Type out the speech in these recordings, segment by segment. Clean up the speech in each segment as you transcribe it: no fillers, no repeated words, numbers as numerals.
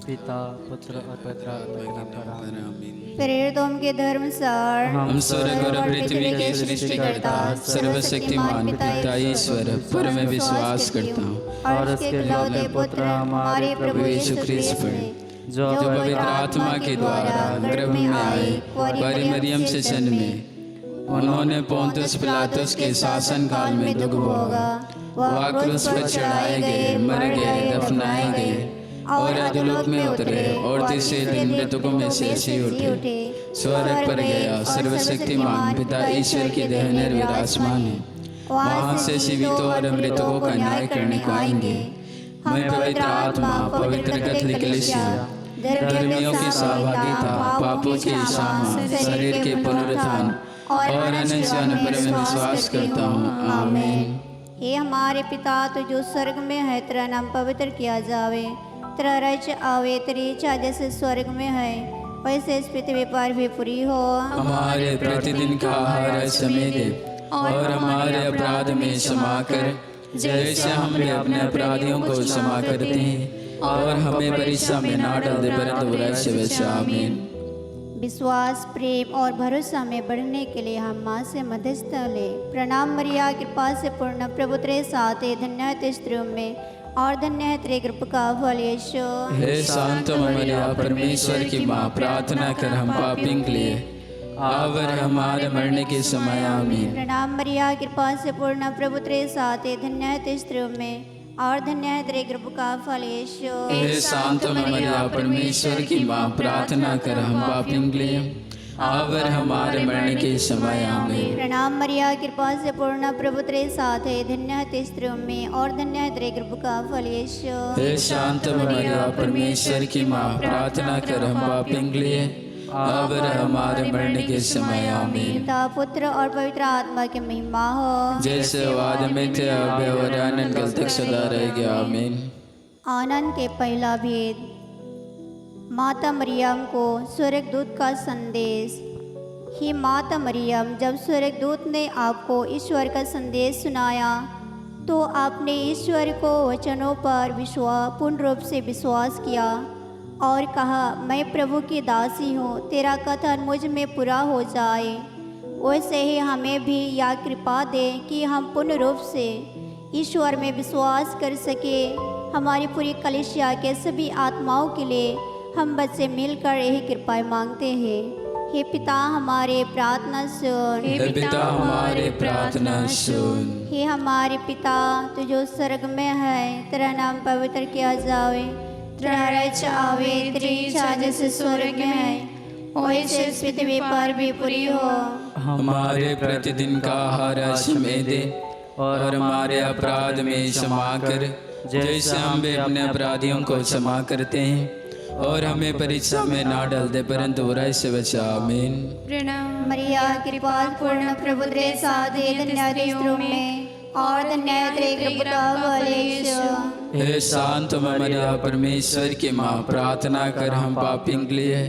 पिता पुत्र और पवित्र आत्मा के नाम पर आमीन। प्रेरितों के धर्मसार हम स्वर्ग और पृथ्वी के सृष्टिकर्ता सर्वशक्तिमान पिता ईश्वर पर मैं विश्वास करता हूँ और उसके इकलौते पुत्र हमारे प्रभु यीशु ख्रीस्त ने जो पवित्र आत्मा के द्वारा गर्भ में आए कुंवारी मरियम से जन्मे, उन्होंने पोंतुस पिलातुस के शासन काल में दुख भोगा, वह क्रूस पर चढ़ाए गए, मर गए, दफनाए गए और अधोलोक में उतरे और तीसरे दिन मृतकों में से जी उठे, स्वर्ग पर गया, सर्वशक्तिमान पिता ईश्वर की दाहिने विराजमान है, वहाँ से जीवितों और मृतकों का न्याय करने को आएंगे। मैं पवित्र आत्मा, पवित्र कैथोलिक कलीसिया, धर्मियों की सहभागिता, पापों के क्षमा, शरीर के पुनरुत्थान और अनंत जीवन पर मैं विश्वास करता हूँ। आमीन। हे हमारे पिता, तो जो स्वर्ग में है, तेरा नाम पवित्र किया जावे, तेरा राज्य आवे, तेरी इच्छा जैसे स्वर्ग में है वैसे इस पृथ्वी पर भी पूरी हो। हमारे प्रतिदिन का आहार समय दे और हमारे अपराध में क्षमा कर, जैसे हम भी अपने अपराधियों को क्षमा करते हैं, और हमें परीक्षा में ना डाल दे परंतु बुराई से बचा। आमीन। विश्वास, प्रेम और भरोसा में बढ़ने के लिए हम माँ से मध्यस्थ ले। प्रणाम मरिया, कृपा से पूर्ण, प्रभु तेरे साथ है, धन्य है तू स्त्रियों में और धन्य है तेरे गर्भ का फल यीशु। हे शांत मरिया, परमेश्वर की माँ, प्रार्थना कर हम पापियों के लिए अब और हमारे मरने के समय। आमीन। प्रणाम मरिया, कृपा से पूर्ण, प्रभु तेरे साथ है, धन्य है तू स्त्रियों में और धन्य है तेरे गर्भ का फल यीशु। हे शांत मरिया, परमेश्वर की माँ, प्रार्थना कर हम पापियों के लिए अब और हमारे मरने के समय। आमीन। प्रणाम मरिया, कृपा से पूर्ण, प्रभु तेरे साथ है, धन्य है तू स्त्रियों में और धन्य है तेरे गर्भ का फल यीशु। हे शांत मरिया, परमेश्वर की माँ, प्रार्थना कर हम पापियों के लिए अब और हमारे मरने के समय। आमीन। पिता, पुत्र और पवित्र आत्मा की महिमा हो, जैसे वाद में थे अब और अनंत काल तक सदा रहेगा। आमीन। आनंद के पहला भेद। माता मरियम को स्वर्गदूत का संदेश। ही माता मरियम, जब स्वर्गदूत ने आपको ईश्वर का संदेश सुनाया तो आपने ईश्वर को वचनों पर पूर्ण रूप से विश्वास किया और कहा, मैं प्रभु की दासी हूँ, तेरा कथन मुझ में पूरा हो जाए। वैसे ही हमें भी यह कृपा दे कि हम पूर्ण रूप से ईश्वर में विश्वास कर सके। हमारी पूरी कलीसिया के सभी आत्माओं के लिए हम बच्चे मिलकर यही कृपा मांगते हैं। हे पिता, हमारे प्रार्थना सुन। हे पिता, हमारे प्रार्थना सुन। हे हमारे पिता, तू जो स्वर्ग में है, तेरा नाम पवित्र किया जावे, तेरा राज्य आवे, तेरी इच्छा जैसे स्वर्ग में है वैसे इस पृथ्वी पर भी पूरी हो। हमारे प्रतिदिन का आहार हमें दे और हमारे अपराध में क्षमा कर, जैसे हम भी अपने अपराधियों को क्षमा करते हैं, और हमें परीक्षा में ना डाल दे परंतु बुराई से बचा। आमीन। प्रणाम मरिया, कृपा पूर्ण, प्रभु तेरे साथ है, धन्य है तू स्त्रियों में और धन्य है तेरे गर्भ का फल यीशु। हे शांत मरिया, परमेश्वर की माँ, प्रार्थना कर हम पापियों के लिए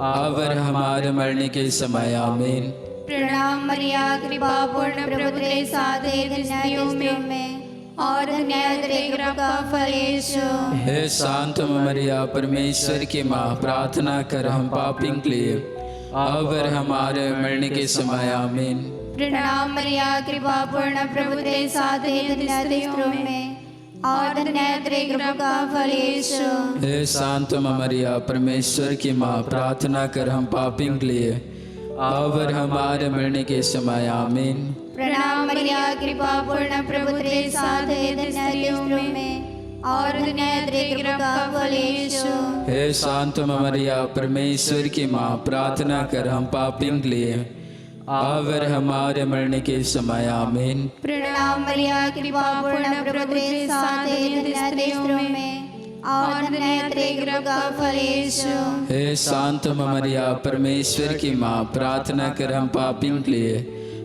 अब और हमारे मरने के समय। आमीन। प्रणाम मरिया, कृपा पूर्ण, प्रभु तेरे साथ है, धन्य है तू स्त्रियों में और धन्य है तेरे गर्भ का फल यीशु। हे शांत मरिया, परमेश्वर की माँ, प्रार्थना कर हम पापियों के लिए अब और हमारे मरने के समय। आमीन। प्रणाम मरिया, कृपा पूर्ण, प्रभु तेरे साथ है, धन्य है तू स्त्रियों में और धन्य है तेरे गर्भ का फल यीशु। हे शांत मरिया, परमेश्वर की माँ, प्रार्थना कर हम पापियों के लिए अब और हमारे मरने के समय। आमीन। प्रणाम मरिया, कृपा पूर्ण, प्रभु तेरे साथ है, धन्य है तू स्त्रियों में और धन्य है तेरे गर्भ का फल यीशु। हे शांत मरिया, परमेश्वर की माँ, प्रार्थना कर हम पापियों के लिए अब और हमारे मरने के समय। आमीन। प्रणाम मरिया, कृपा पूर्ण, प्रभु तेरे साथ है, धन्य है तू स्त्रियों में और धन्य है तेरे गर्भ का फल यीशु। हे शांत मरिया, परमेश्वर की माँ, प्रार्थना कर हम पापियों के लिए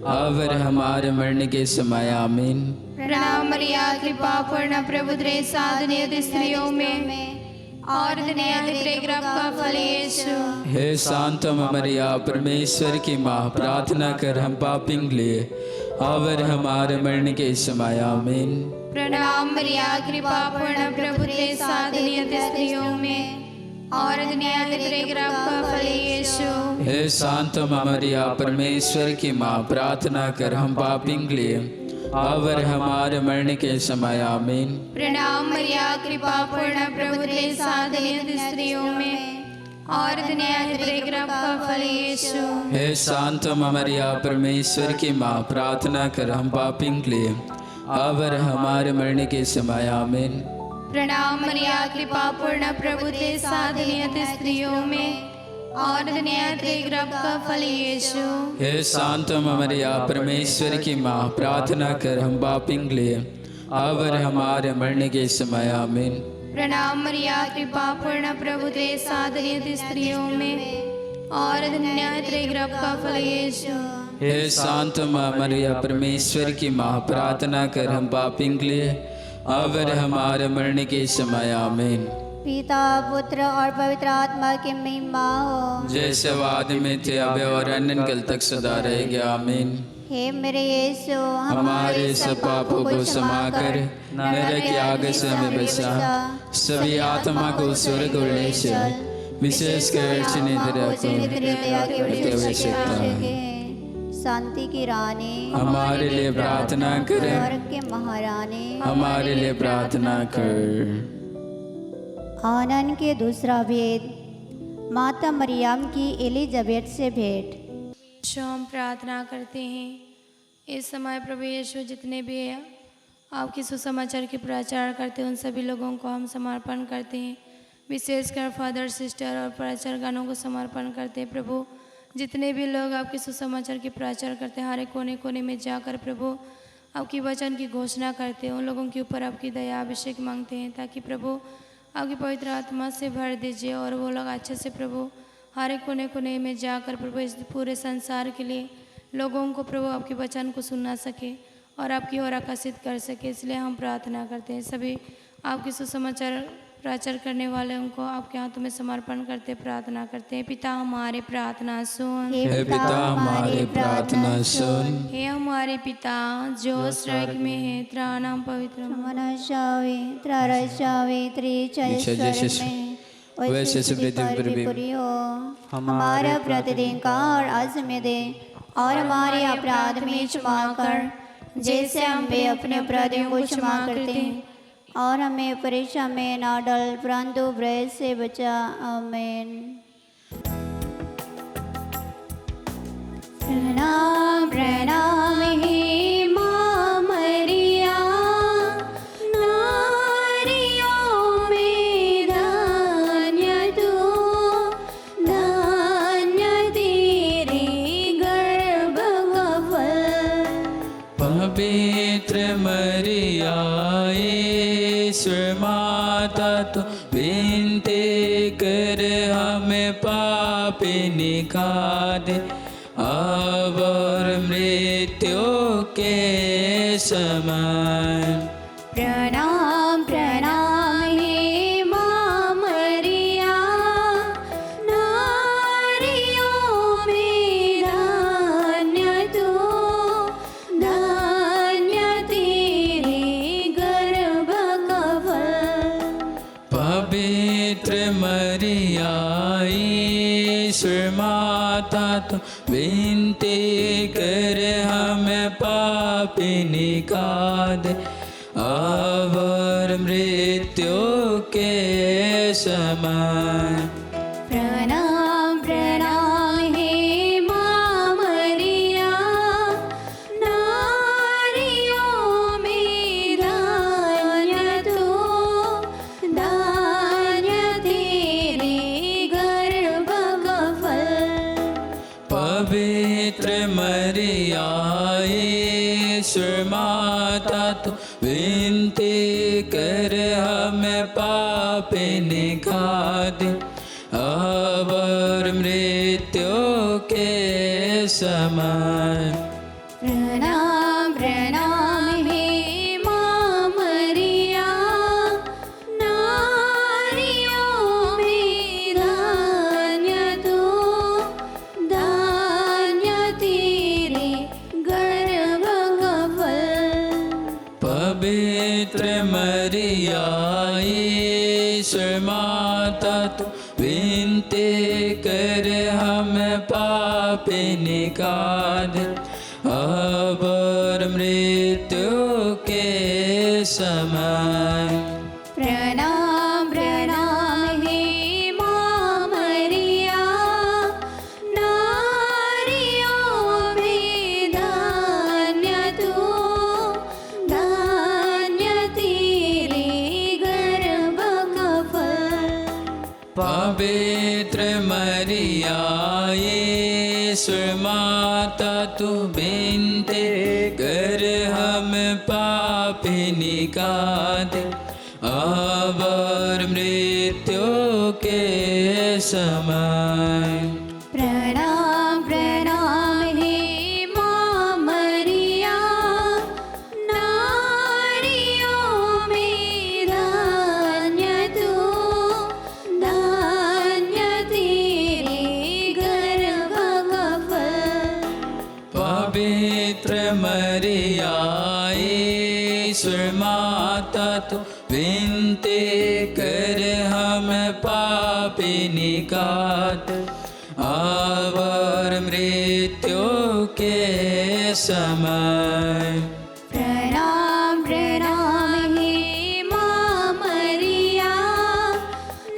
अब और हमारे मरने के समय। आमीन। प्रणाम मरिया, कृपा पूर्ण, प्रभु तेरे साथ है, तू स्त्रियों में और धन्य है तेरे गर्भ का फल यीशु। हे शांत मरिया, परमेश्वर की माँ, प्रार्थना कर हम पापियों के लिए अब और हमारे मरने के समय। आमीन। प्रणाम मरिया, कृपा पूर्ण, प्रभु तेरे साथ है, तू स्त्रियों में और दुनिया के गर्भ का फल यीशु। हे शांत मरिया परमेश्वर की माँ, प्रार्थना कर हम पापियों के लिए अब और हमारे मरने के समय आमीन। प्रणाम मरिया, कृपा पूर्ण, प्रभु तेरे साथ है स्त्रियों में, और दुनिया के गर्भ का फल यीशु। हे शांत मरिया परमेश्वर की माँ, प्रार्थना कर हम पापियों के लिए अब और हमारे मरने के समय आमीन। प्रणाम मरिया, कृपा पूर्ण, प्रभु तेरे साथ है स्त्रियों में, और दुनिया के गर्भ का फल यीशु। हे शांत मरिया परमेश्वर की माँ, प्रार्थना कर हम पापियों के लिए अब और हमारे मरने के समय आमीन। प्रणाम मरिया, कृपा पूर्ण, प्रभु तेरे साथ है स्त्रियों में, और दुनिया के गर्भ का फल यीशु। हे शांत मरिया परमेश्वर की माँ, प्रार्थना कर हम पापियों के लिए अब और हमारे मरने के समय आमीन। पिता पुत्र और पवित्र आत्मा की महिमा हो, जैसे वाद में थे अब और अनंत तक सदा रहेगा आमीन। हे मेरे यीशु, हमारे सब पापों को क्षमा कर नरक की आग से हमें बचा, सभी आत्मा को स्वर्ग को ले चल, विशेष कर शांति की रानी हमारे लिए प्रार्थना करें। स्वर्ग के महारानी हमारे लिए प्रार्थना कर। आनंद के दूसरा भेद, माता मरियम की एलिजाबेथ से भेंट। जो हम प्रार्थना करते हैं इस समय प्रभु यीशु, जितने भी आपके सुसमाचार के प्रचार करते हैं उन सभी लोगों को हम समर्पण करते हैं, विशेषकर फादर सिस्टर और प्रचारगणों को समर्पण करते हैं। प्रभु, जितने भी लोग आपके सुसमाचार के प्रचार करते हैं, हर एक कोने कोने में जाकर प्रभु आपकी वचन की घोषणा करते हैं, उन लोगों के ऊपर आपकी दया अभिषेक मांगते हैं, ताकि प्रभु आपकी पवित्र आत्मा से भर दीजिए और वो लोग अच्छे से प्रभु हर एक कोने कोने में जाकर प्रभु इस पूरे संसार के लिए लोगों को प्रभु आपके वचन को सुनना सके और आपकी ओर आकर्षित कर सके। इसलिए हम प्रार्थना करते हैं, सभी आपके सुसमाचार प्रचार करने वाले उनको आपके हाथों में समर्पण करते प्रार्थना करते हैं। पिता हमारे प्रार्थना सुन, हे पिता हमारे प्रार्थना सुन। हे हमारे पिता जो स्वर्ग में है, तेरा नाम पवित्र पूरी हो। हमारा प्रतिदिन का और आज में दे, और हमारे अपराध में क्षमा कर, जैसे हम भी अपने अपराधियों को क्षमा करते हैं, और हमें परीक्षा में ना डाल, परंतु बुराई से बचा। आमीन। प्रणाम प्रणाम हे माँ मरिया, नारियों में धन्य तू, धन्य तेरे गर्भ का फल। पवित्र मरिया ईश्वर माता, तो विनती कर हमें पापी निकाल दे, अब और मृत्यु के समय। प्रणाम प्रणाम हे माँ मरिया, नारियों में धन्य तू, धन्य तेरे गर्भ का फल। पवित्र मरिया ईश्वर माता, तो विनती कर हमें पापी निकाल दे, अब और मृत्यु के समय। प्रणाम प्रणाम हे माँ मरिया, नारियों में धन्य तू, धन्य तेरे गर्भ का फल। पवित्र मरिया ईश्वर माता, तो विनती कर हमें पापी निकाल दे, अब और मृत्यु के समय। प्रणाम प्रणाम हे माँ मरिया, नारियों में धन्य तू, धन्य तेरे गर्भ का फल। पवित्र मरिया ईश्वर माता, तो विनती कर हम पापिनी का दे, अब और मृत्यु के समय। प्रणाम प्रणाम हे माँ मरिया, नारियों में धन्य तू, धन्य तेरे गर्भ का फल। पवित्र मरिया ईश्वर माता तू बिनती कर हम पापिनी का दे, अब और मृत्यु के समय। प्रणाम प्रणाम हे माँ मरिया, नारियों में धन्य तू, धन्य तेरे गर्भ का फल। पवित्र मरिया ईश्वर माता तू विनती कर हम पापिनी का दे, अब और मृत्यु के समय। प्रणाम प्रणाम हे माँ मरिया,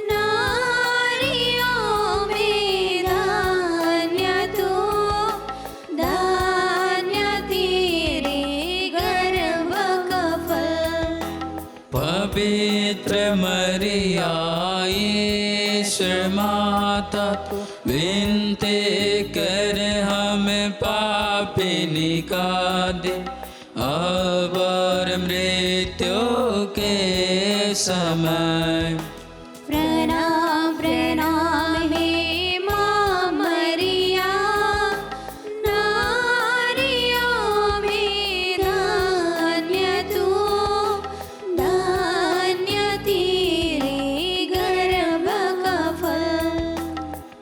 नारियों में धन्य तू, धन्य तेरे गर्भ का फल। पवित्र मरिया ईश्वर माता तू विनती कर हम पापिनी का दे, अब और मृत्यु के समय। प्रणाम प्रणाम हे माँ मरिया, नारियों में धन्य तू, धन्य तेरे गर्भ का फल।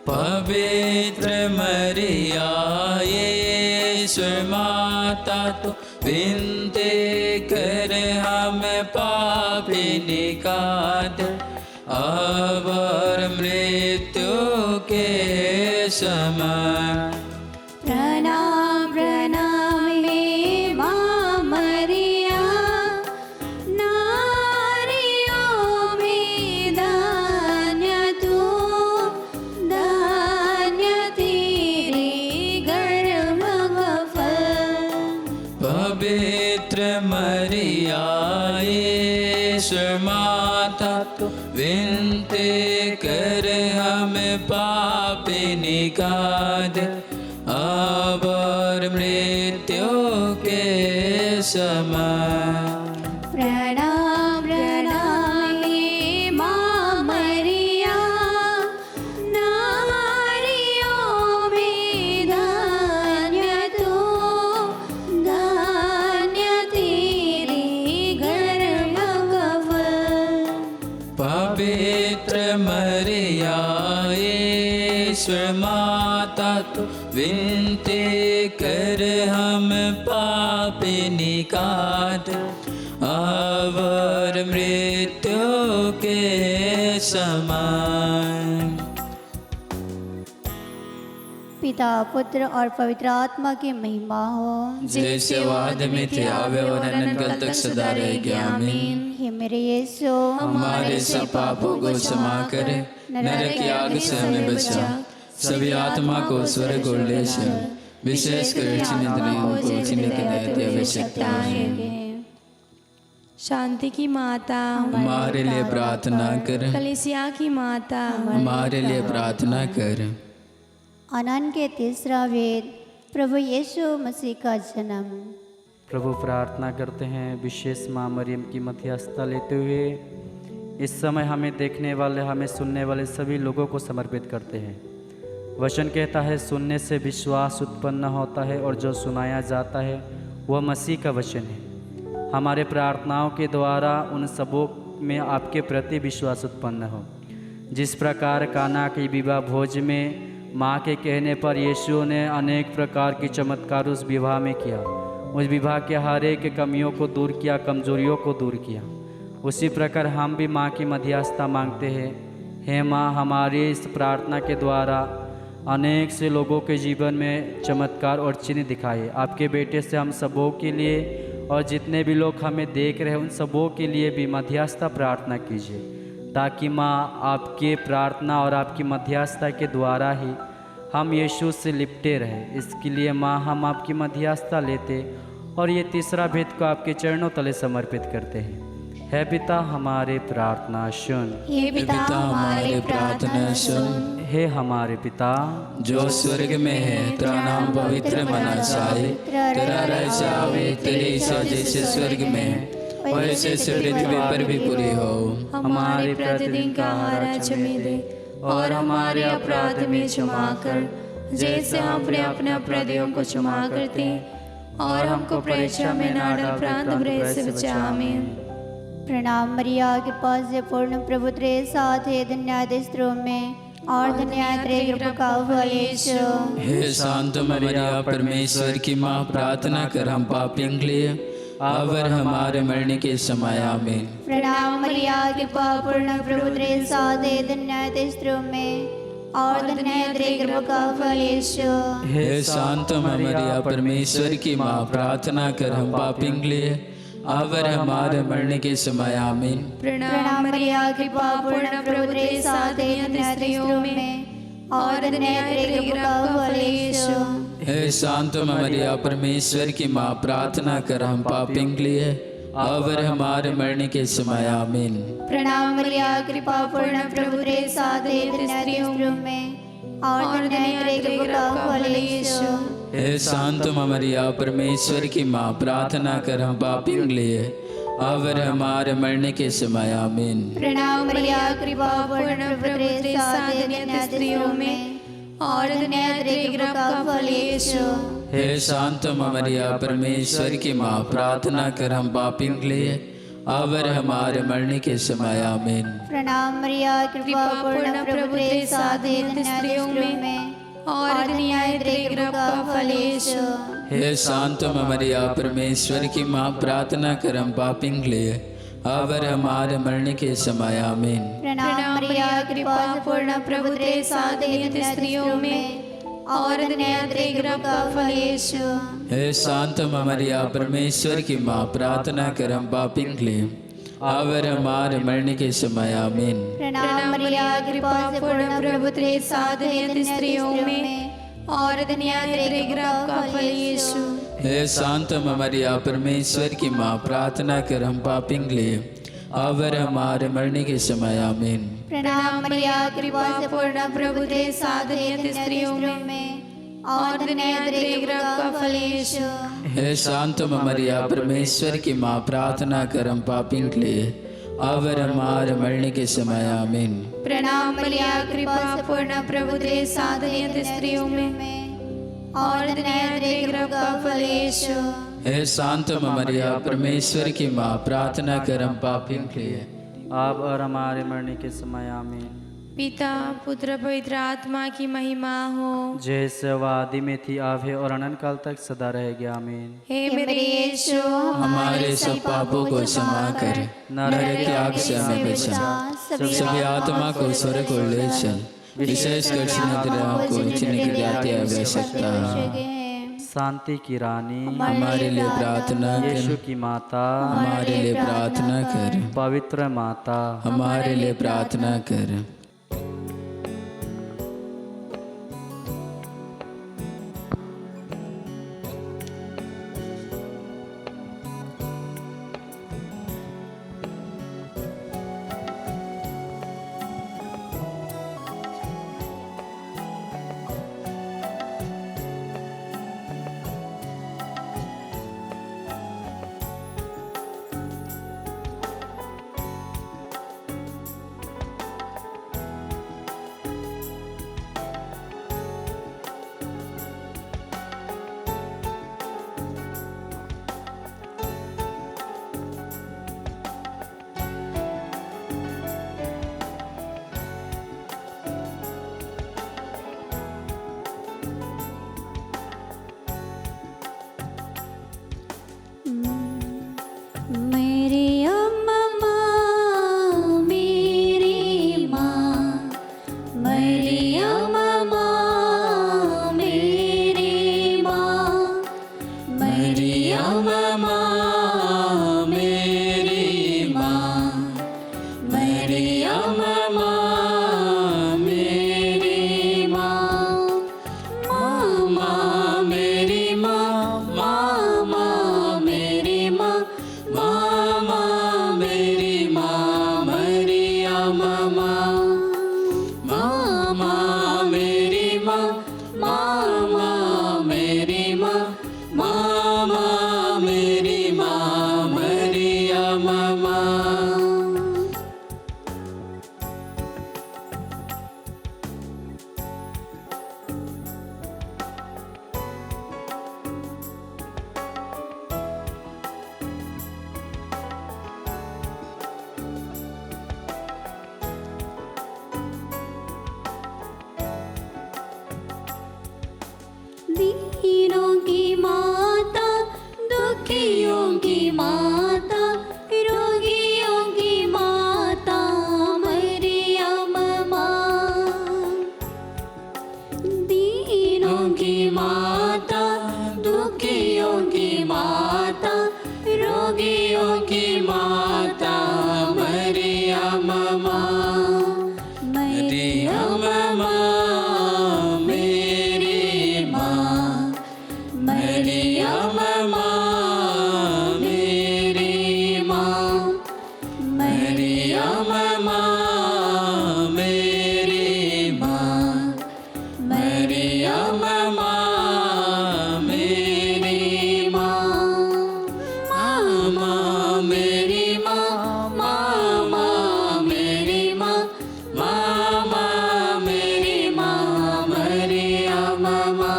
पवित्र मरिया ईश्वर माता तू विनती कर हम पापिनी का दे, अब और मृत्यु के समय। प्रणाम प्रणाम हे माँ मरिया, नारियों में धन्य तू, धन्य तेरे गर्भ का फल। पवित्र मरिया ईश्वर माता तू विनती कर हम पापिनी का दे, अब और मृत्यु के समय। प्रणाम प्रणाम हे माँ मरिया, नारियों में धन्य तू, धन्य तेरे गर्भ का फल। पवित्र मरिया ईश्वर माता तू विनती कर हम पापिनी का दे, अब और मृत्यु के समय। पिता पुत्र और पवित्र आत्मा की महिमा हो, जैसे वाद में थे आवे और अनंत तक सदा रहेगी। आमीन। हे मेरे यीशु, हमारे सब पापों को क्षमा करे, नरक की आग से हमें बचा, सभी आत्मा को स्वर्ग और ले चल, विशेषकर को जिन्हें की आवश्यकता है। शांति की माता हमारे लिए प्रार्थना कर, कलीसिया की माता हमारे लिए प्रार्थना कर। आनंद के तीसरा वेद, प्रभु यीशु मसीह का जन्म। प्रभु प्रार्थना करते हैं विशेष माँ मरियम की मध्यस्थता लेते हुए इस समय हमें देखने वाले, हमें सुनने वाले सभी लोगों को समर्पित करते हैं। वचन कहता है सुनने से विश्वास उत्पन्न होता है और जो सुनाया जाता है वह मसीह का वचन है। हमारे प्रार्थनाओं के द्वारा उन सबों में आपके प्रति विश्वास उत्पन्न हो। जिस प्रकार काना के विवाह भोज में माँ के कहने पर यीशु ने अनेक प्रकार की चमत्कार उस विवाह में किया, उस विवाह के हर एक कमियों को दूर किया, कमजोरियों को दूर किया, उसी प्रकार हम भी माँ की मध्यस्थता मांगते हैं। हे माँ, हमारी इस प्रार्थना के द्वारा अनेक से लोगों के जीवन में चमत्कार और चिन्ह दिखाए। आपके बेटे से हम सबों के लिए और जितने भी लोग हमें देख रहे हैं उन सबों के लिए भी मध्यस्थता प्रार्थना कीजिए, ताकि माँ आपके प्रार्थना और आपकी मध्यस्थता के द्वारा ही हम यीशु से लिपटे रहें। इसके लिए माँ हम आपकी मध्यस्थता लेते और ये तीसरा भेद को आपके चरणों तले समर्पित करते हैं। हे पिता, हमारे प्रार्थना सुन। हे पिता, हमारी प्रार्थना सुन। हे हमारे पिता जो स्वर्ग में है, तेरा नाम पवित्र मना जाए, तेरा राज्य आवे, तेरी इच्छा जैसे स्वर्ग में है वैसे पृथ्वी पर भी पूरी हो। हमारे प्रतिदिन का आहार आज हमें दे, और हमारे अपराध में क्षमा कर, जैसे हम अपने अपराधियों को क्षमा करते हैं, और हमको परीक्षा में ना डाल, प्रांत भय से बचा। आमीन। प्रणाम मरिया, के पास से पूर्ण प्रभु तेरे साथ है, धन्य स्त्रियों में और धन्य तेरे गर्भ का फल यीशु। हे शांत मरिया, परमेश्वर की माँ, प्रार्थना कर हम पापियों के लिए अब और हमारे मरने के समय। आमीन। प्रणाम मरिया, के पास पूर्ण प्रभु तेरे साथ है, धन्य स्त्रियों में और धन्य तेरे गर्भ का फल यीशु। हे शांत मरिया, परमेश्वर की माँ, प्रार्थना कर हम पापियों के लिए अब और हमारे मरने के समय। आमीन। प्रणाम मरिया, कृपा पूर्ण प्रभु तेरे साथ है, धन्य स्त्रियों में और धन्य तेरे गर्भ का फल यीशु। हे शांत मरिया, परमेश्वर की माँ, प्रार्थना कर हम पापियों के लिए अब और हमारे मरने के समय। आमीन। प्रणाम मरिया, कृपा पूर्ण प्रभु तेरे साथ है, धन्य स्त्रियों में और धन्य तेरे गर्भ का फल यीशु। हे शांत मरिया, परमेश्वर की माँ, प्रार्थना कर हम पापियों के लिए अब और हमारे मरने के समय। आमीन। प्रणाम मरिया, कृपा पूर्ण प्रभु तेरे साथ है, धन्य स्त्रियों में और धन्य तेरे गर्भ का फल यीशु। हे शांत मरिया, परमेश्वर की माँ, प्रार्थना कर हम पापियों के लिए अब और हमारे मरने के समय। आमीन। प्रणाम मरिया, कृपा पूर्ण प्रभु तेरे साथ है, धन्य स्त्रियों में और धन्य तेरे गर्भ का फल यीशु। हे शांत मरिया, परमेश्वर की माँ, प्रार्थना कर हम पापियों के लिए अब और हमारे मरने के समय। आमीन। प्रणाम मरिया, कृपा पूर्ण प्रभु तेरे साथ है, धन्य स्त्रियों में और धन्य तेरे गर्भ का फल यीशु। हे शांत मरिया, परमेश्वर की माँ, प्रार्थना कर हम पापियों के लिए अब और हमारे मरने के समय। आमीन। प्रणाम मरिया, कृपा पूर्ण प्रभु तेरे साथ है, धन्य स्त्रियों में और धन्य तेरे गर्भ का फल यीशु। हे शांत मरिया, परमेश्वर की माँ, प्रार्थना कर हम पापियों के लिए अब और हमारे मरने के समय। आमीन। प्रणाम मरिया, कृपा पूर्ण प्रभु तेरे साथ है, धन्य स्त्रियों में और धन्य तेरे गर्भ का फल यीशु। हे शांत मरिया, परमेश्वर की माँ, प्रार्थना कर हम पापियों के लिए अब और हमारे मरने के समय। आमीन। प्रणाम मरिया, कृपा पूर्ण प्रभु तेरे साथ है, धन्य स्त्रियों में और धन्य तेरे गर्भ का फल यीशु। हे शांत मरिया, परमेश्वर की माँ, प्रार्थना कर हम पापियों के लिए अब और हमारे मरने के समय। आमीन। पिता, पुत्र, पवित्र आत्मा की महिमा हो, जैसे वादी में थी, अब है और अनंत काल तक सदा रहेगी। आमीन। हे मेरे यीशु, हमारे सब पापों को क्षमा कर, नरक की आग से हमें बचा, सभी आत्मा को स्वर्ग को ले चल, विशेषकर को की आवश्यकता है। शांति की रानी, हमारे लिए प्रार्थना यीशु कर। की माता, हमारे लिए प्रार्थना कर। पवित्र माता, हमारे लिए प्रार्थना कर। दीनों की माता, दुखियों की माता, रोगियों की माता मरियम माँ। दीनों की माता, दुखियों की माता, रोगियों की माता मरियम माँ। मरियम माँ मेरी माँ, मरियम माँ मेरी माँ, मरियम माँ मेरी माँ, मरियम माँ मेरी माँ। माँ मेरी माँ, माँ मेरी माँ, माँ मेरी माँ मरियम माँ।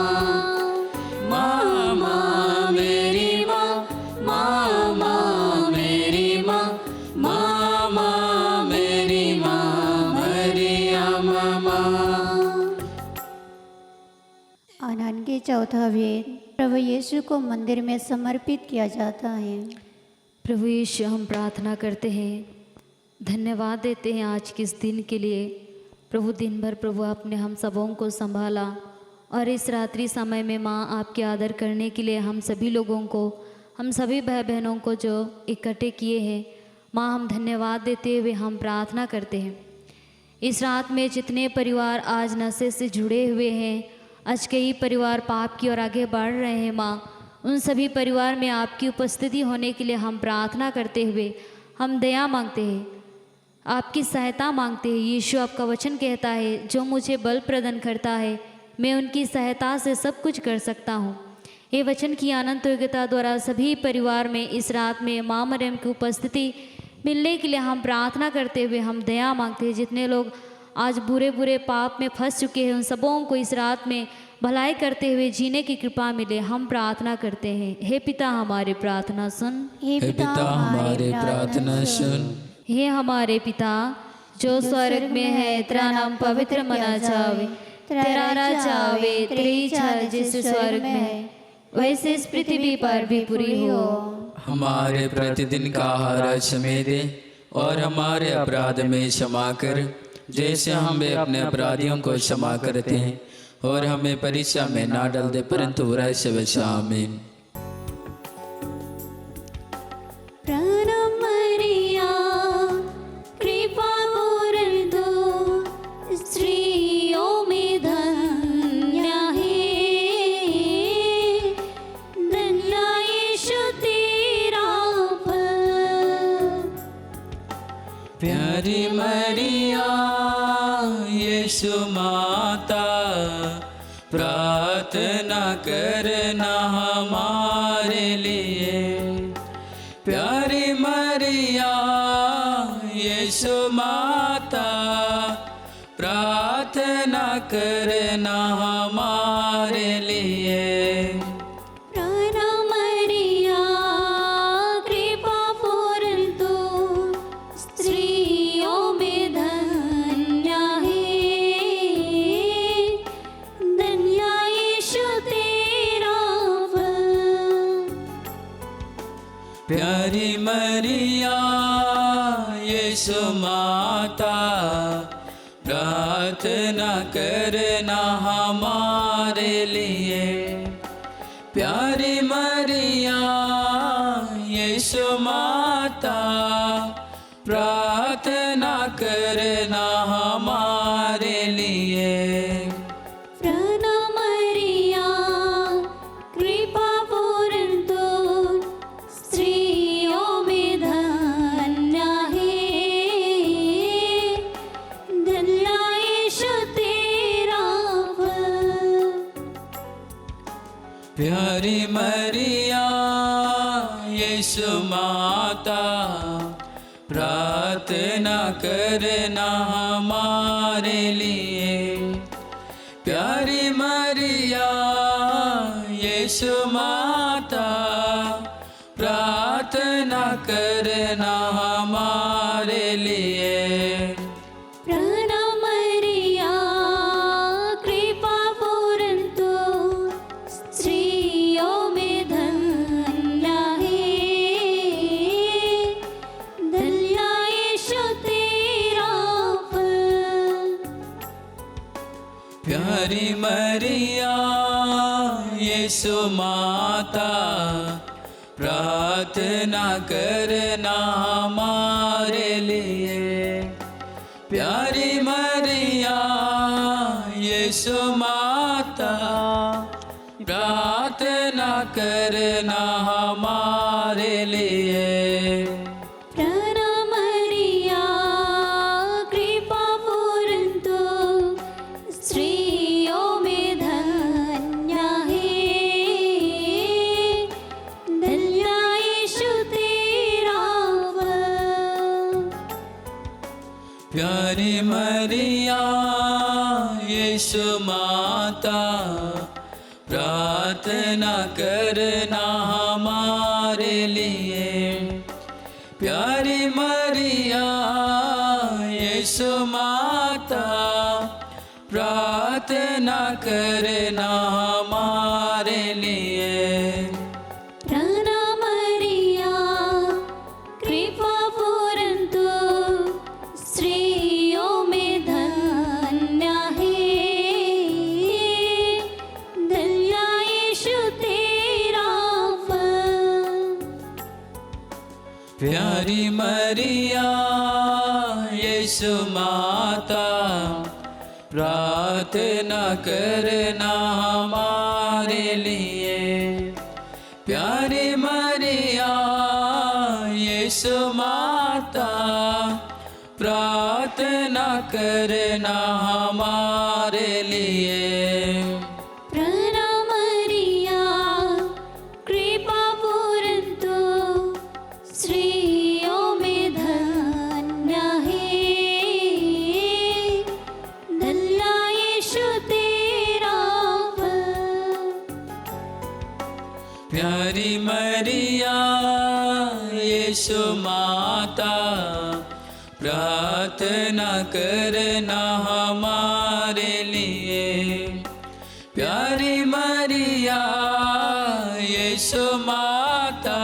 माँ मेरी माँ, माँ मेरी माँ, माँ मेरी माँ मरियम माँ। आनंद के चौथा भेद, प्रभु यीशु को मंदिर में समर्पित किया जाता है। प्रभु यीशु, हम प्रार्थना करते हैं, धन्यवाद देते हैं आज के इस दिन के लिए। प्रभु दिन भर प्रभु आपने हम सबों को संभाला और इस रात्रि समय में माँ आपके आदर करने के लिए हम सभी लोगों को, हम सभी भाई बहनों को जो इकट्ठे किए हैं, माँ हम धन्यवाद देते हुए हम प्रार्थना करते हैं। इस रात में जितने परिवार आज नशे से जुड़े हुए हैं, आज कई परिवार पाप की ओर आगे बढ़ रहे हैं माँ, उन सभी परिवार में आपकी उपस्थिति होने के लिए हम प्रार्थना करते हुए हम दया मांगते हैं, आपकी सहायता मांगते हैं। यीशु आपका वचन कहता है, जो मुझे बल प्रदान करता है मैं उनकी सहायता से सब कुछ कर सकता हूँ। ये वचन की अनंत योग्यता द्वारा सभी परिवार में इस रात में माँ मरियम की उपस्थिति मिलने के लिए हम प्रार्थना करते हुए हम दया मांगते हैं। जितने लोग आज बुरे बुरे पाप में फंस चुके हैं, उन सबों को इस रात में भलाई करते हुए जीने की कृपा मिले, हम प्रार्थना करते हैं। हे पिता हमारे प्रार्थना सुन, हे पिता हमारे प्रार्थना सुन। हे हमारे पिता जो स्वर्ग में है, तेरा नाम पवित्र मना जावे, तेरा राज्य आवे, तेरी इच्छा जैसे स्वर्ग में है वैसे इस पृथ्वी पर भी पूरी हो। हमारे प्रतिदिन का आहार आज हमें दे और हमारे अपराध में क्षमा कर, जैसे हम भी अपने अपराधियों को क्षमा करते हैं, और हमें परीक्षा में ना डाल दे परंतु बुराई से बचा। आमीन। प्रणाम मरिया, कृपा पूर्ण दो, स्त्रियों में धन्य है, धन्य यीशु तेरा फल। प्यारी मरिया यीशु माता, प्रार्थना करना हमारे लिए। प्यारी मरिया यीशु माता, प्रार्थना करना हमारे लिए। प्रणाम मरिया, कृपा पूर्ण दो, स्त्रियों में धन्य है, धन्य यीशु तेरा फल। प्यारी मरिया यीशु माता, प्रार्थना करना हमारे लिए। प्यारी मरिया यीशु माता, प्रार्थना करना हमारे लिए। प्रणाम मरिया, कृपा पूर्ण दो, स्त्रियों में धन्य है, धन्य यीशु तेरा फल। प्यारी मरिया यीशु माता, प्रार्थना करना हमारे लिए। प्यारी मरिया यीशु माता, प्रार्थना करना हमारे लिए। प्रणाम मरिया कृपा पूर्ण तू स्त्रियों में धन्य है, धन्य यीशु तेरा फल। प्यारी मरिया यीशु माता, प्रार्थना करना हमारे लिए। प्यारी मरिया यीशु माता, प्रार्थना करना हमारे लिए। प्रणाम मरिया कृपा पूर्ण तू स्त्रियों में धन्य है, धन्य यीशु तेरा फल। प्यारी मरिया यीशु माता, प्रार्थना करना हमारे लिए। प्यारी मरिया यीशु माता, प्रार्थना करना हमारे लिए। प्रणाम मरिया कृपा पूर्ण तू स्त्रियों में धन्य है, धन्य यीशु तेरा फल। प्यारी मरिया यीशु माता, प्रार्थना करना हमारे लिए। प्यारी मरिया यीशु माता, प्रार्थना करना हमारे लिए। प्रणाम मरिया कृपा पूर्ण तू स्त्रियों में धन्य है, धन्य यीशु तेरा फल। प्यारी मरिया यीशु माता, प्रार्थना करना हमारे लिए। प्यारी मरिया यीशु माता,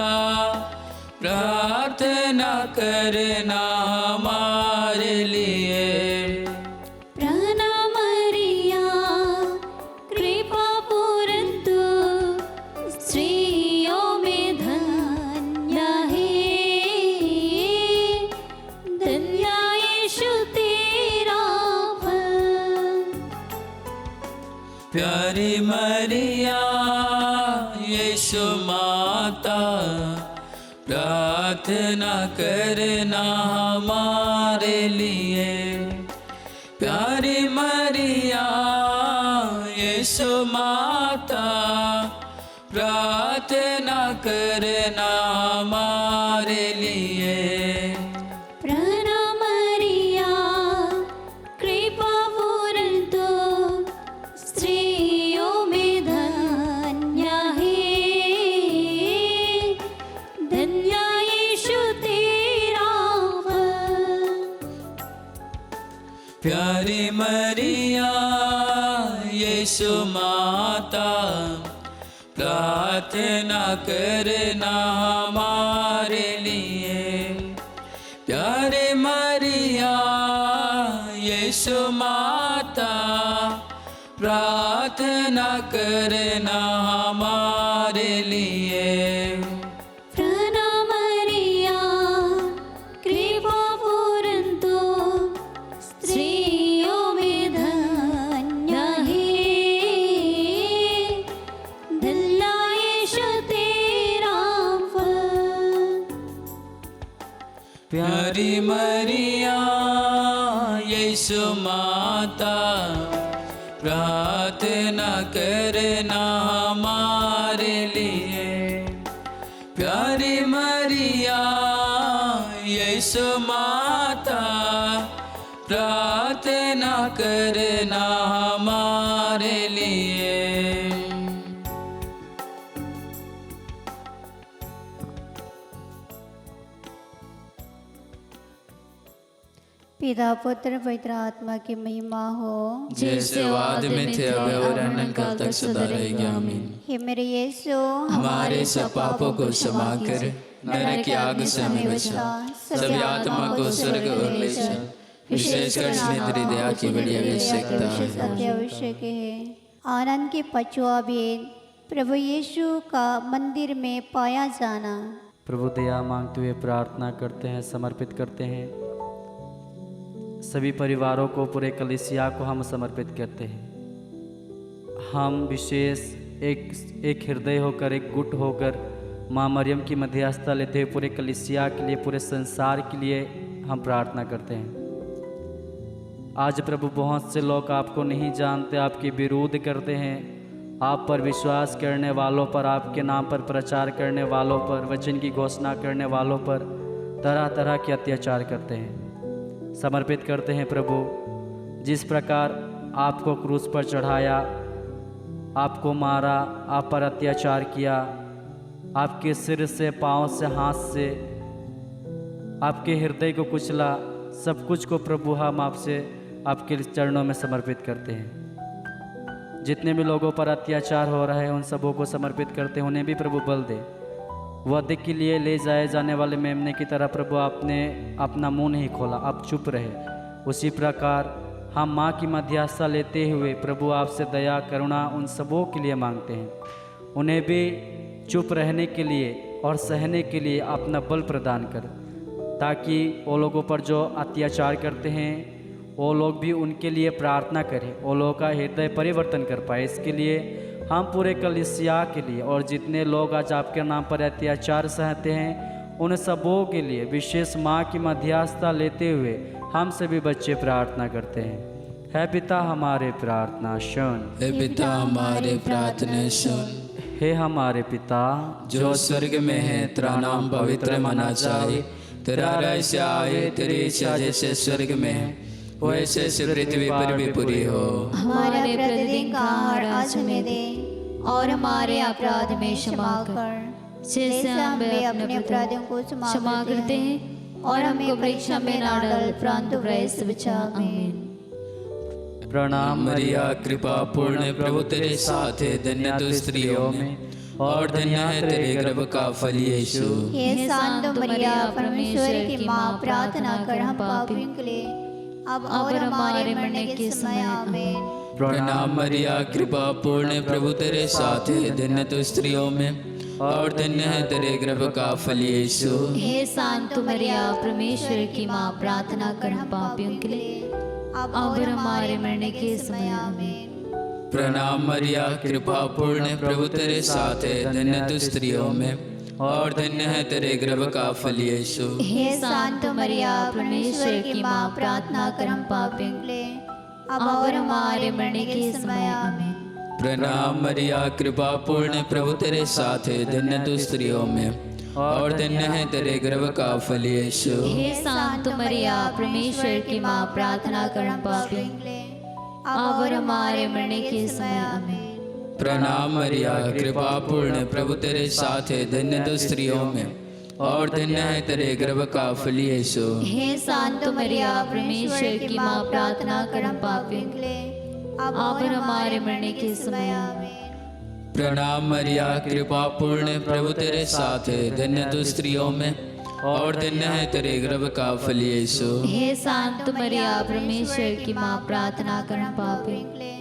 प्रार्थना करना हमारे लिए। प्रणाम मरिया कृपा पूर्ण तू स्त्रियों में धन्य है, धन्य यीशु तेरा फल। प्यारी मरिया यीशु माता, प्रार्थना करना हमारे लिए। प्यारी मरिया यीशु माता, प्रार्थना करना हमारे लिए। प्रणाम मरिया कृपा पूर्ण तू स्त्रियों में धन्य है, धन्य यीशु तेरा फल। प्यारी मरिया यीशु माता, प्रार्थना करना हमारे लिए। प्यारी मरिया यीशु माता, प्रार्थना करना हमारे लिए। प्रणाम मरिया कृपा पूर्ण तू स्त्रियों में धन्य है, धन्य यीशु तेरा फल। प्यारी मरिया यीशु माता, प्रार्थना करना हमारे लिए। प्यारी मरिया यीशु माता प्रार्थना करना हमारे लिए। पिता पुत्र पवित्र आत्मा की महिमा हो। जैसे वाद में थे अब और अनंत काल तक सदा रहेगी, आमीन। हे मेरे यीशु, हमारे सब पापों को क्षमा कर, नरक की आग से हमें बचा, सभी आत्मा को स्वर्ग और ले चल, विशेषकर तेरी दया की बड़ी आवश्यकता है। आवश्यक है। आनंद के पचवा भेद, प्रभु यीशु का मंदिर में पाया जाना। प्रभु दया मांगते हुए प्रार्थना करते हैं, समर्पित करते हैं। सभी परिवारों को, पूरे कलीसिया को हम समर्पित करते हैं। हम विशेष एक हृदय होकर, एक गुट होकर माँ मरियम की मध्यस्थता लेते हुए पूरे कलीसिया के लिए, पूरे संसार के लिए हम प्रार्थना करते हैं। आज प्रभु बहुत से लोग आपको नहीं जानते, आपके विरोध करते हैं। आप पर विश्वास करने वालों पर, आपके नाम पर प्रचार करने वालों पर, वचन की घोषणा करने वालों पर तरह तरह के अत्याचार करते हैं। समर्पित करते हैं प्रभु, जिस प्रकार आपको क्रूस पर चढ़ाया, आपको मारा, आप पर अत्याचार किया, आपके सिर से, पाँव से, हाथ से, आपके हृदय को कुचला, सब कुछ को प्रभु हम आपसे, आपके चरणों में समर्पित करते हैं। जितने भी लोगों पर अत्याचार हो रहा है उन सबों को समर्पित करते हैं। उन्हें भी प्रभु बल दे। वध के लिए ले जाए जाने वाले मेमने की तरह प्रभु आपने अपना मुंह नहीं खोला, आप चुप रहे। उसी प्रकार हम माँ की मध्यस्थता लेते हुए प्रभु आपसे दया करुणा उन सबों के लिए मांगते हैं। उन्हें भी चुप रहने के लिए और सहने के लिए अपना बल प्रदान कर, ताकि वो लोगों पर जो अत्याचार करते हैं वो लोग भी उनके लिए प्रार्थना करें, वो लोगों का हृदय परिवर्तन कर पाए। इसके लिए हम पूरे कलीसिया के लिए और जितने लोग आज आपके नाम पर अत्याचार सहते हैं उन सबों के लिए विशेष माँ की मध्यस्थता लेते हुए हम सभी बच्चे प्रार्थना करते हैं। है पिता हमारे प्रार्थना सुन, हे पिता हमारे प्रार्थना सुन। हे हमारे पिता जो स्वर्ग में है, तेरा नाम पवित्र माना जाए, तेरा राज्य आए, तेरी इच्छा जैसे स्वर्ग में है वैसे से पृथ्वी पर भी पूरी हो। हमारे प्रतिदिन का आहार आज हमें दे, और हमारे अपराध में क्षमा कर, जैसे हम भी अपने अपराधियों को क्षमा करते हैं, और हमें परीक्षा में ना डाल, परंतु बुराई से बचा। आमीन। प्रणाम मरिया कृपा पूर्ण, प्रभु तेरे साथ है, धन्य तू स्त्रियों में और धन्य है तेरे गर्भ का फल यीशु। हे शांत मरिया, परमेश्वर की माँ, प्रार्थना कर हम पापियों के लिए अब और हमारे मरने के समय। आमीन। प्रणाम मरिया कृपा पूर्ण, प्रभु तेरे साथ है, धन्य तू स्त्रियों में और धन्य है तेरे गर्भ का फल यीशु। हे शांत मरिया, परमेश्वर की माँ, प्रार्थना कर हम पापियों के लिए अब और हमारे मरने के समय। आमीन। प्रणाम मरिया कृपा पूर्ण, प्रभु तेरे साथ है, धन्य तू स्त्रियों में और धन्य है तेरे गर्भ का फल यीशु। हे शांत मरिया, परमेश्वर की माँ, प्रार्थना कर हम पापियों के लिए अब और हमारे मरने के समय। आमीन। प्रणाम मरिया कृपा पूर्ण, प्रभु तेरे साथ है, धन्य तू स्त्रियों में और धन्य है तेरे गर्भ का फल यीशु। हे शांत मरिया, परमेश्वर की माँ, प्रार्थना कर हम पापियों के लिए अब और हमारे मरने के समय। आमीन। प्रणाम मरिया कृपा पूर्ण, प्रभु तेरे साथ है, धन्य तू स्त्रियों में और धन्य है तेरे गर्भ का फल यीशु। हे शांत मरिया, परमेश्वर की माँ, प्रार्थना कर हम पापियों के लिए अब और हमारे मरने के समय। आमीन। प्रणाम मरिया कृपा पूर्ण, प्रभु तेरे साथ है, धन्य तू स्त्रियों में और धन्य है तेरे गर्भ का फल यीशु। हे शांत मरिया, परमेश्वर की माँ, प्रार्थना कर हम पापियों के लिए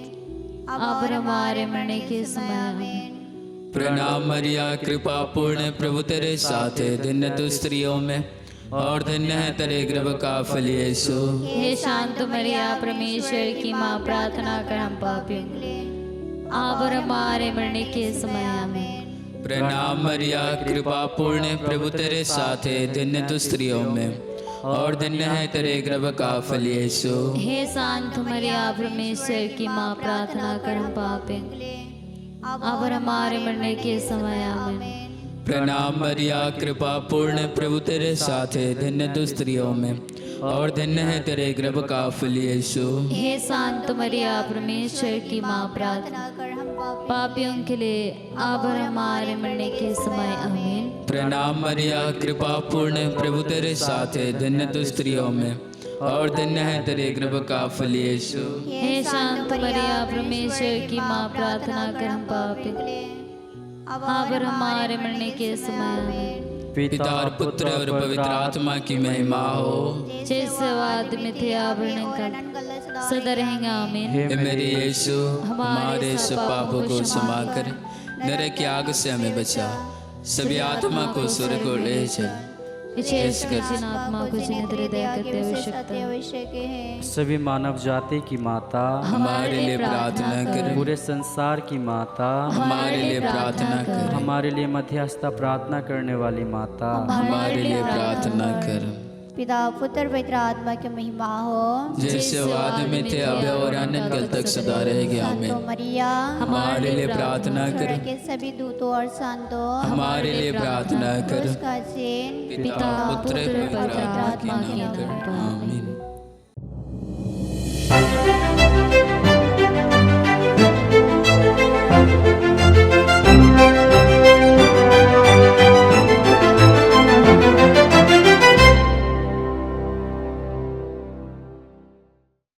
अब और हमारे मरने के समय। आमीन। प्रणाम मरिया कृपा पूर्ण, प्रभु तेरे साथ है, धन्य तू स्त्रियों में और धन्य है तेरे गर्भ का फल यीशु। हे शांत मरिया, परमेश्वर की माँ, प्रार्थना कर हम पापियों के लिए अब और हमारे मरने के समय। आमीन। प्रणाम मरिया कृपा पूर्ण, प्रभु तेरे साथ है, धन्य तू स्त्रियों में और धन्य है तेरे गर्भ का फल यीशु। हे शांत मरिया, परमेश्वर की माँ, प्रार्थना कर हम पापियों के लिए अब और हमारे मरने के समय। आमीन। प्रणाम मरिया कृपा पूर्ण प्रभु तेरे साथ है, धन्य तू स्त्रियों में और धन्य है तेरे गर्भ का फल यीशु। हे शांत मरिया परमेश्वर की माँ, प्रार्थना कर हम पापियों के लिए अब और हमारे मरने के समय आमीन। प्रणाम मरिया कृपा पूर्ण प्रभु तेरे साथ है, धन्य तू स्त्रियों में और धन्य है तेरे गर्भ का फल यीशु। हे शांत मरिया परमेश्वर की माँ, प्रार्थना कर हम पापी अब और हमारे मरने के समय आमीन। पिता और पुत्र और पवित्र आत्मा की महिमा हो, जैसे वाद में थे आवरण कर सदा रहेंगे आमीन। हे मेरे यीशु हमारे सब पापों को क्षमा कर, नरक की आग से हमें बचा, सभी आत्मा को स्वर्ग को ले चल, विशेष कर जिन आत्मा को जिन्हें तेरे दया करते आवश्यकता है। आवश्यक है। सभी मानव जाति की माता, हमारे लिए प्रार्थना कर, पूरे संसार की माता, हमारे लिए प्रार्थना कर, हमारे लिए मध्यस्थता प्रार्थना करने वाली माता, हमारे लिए प्रार्थना कर। पिता पुत्र पवित्र आत्मा की महिमा हो, जैसे वाद में थे अब और अनंत काल तक सदा रहेगी आमीन। तो मरिया हमारे लिए प्रार्थना कर, के सभी दूतों और संतों हमारे लिए प्रार्थना कर। उसका चैन पिता पुत्र पवित्र आत्मा की नाम पर आमीन।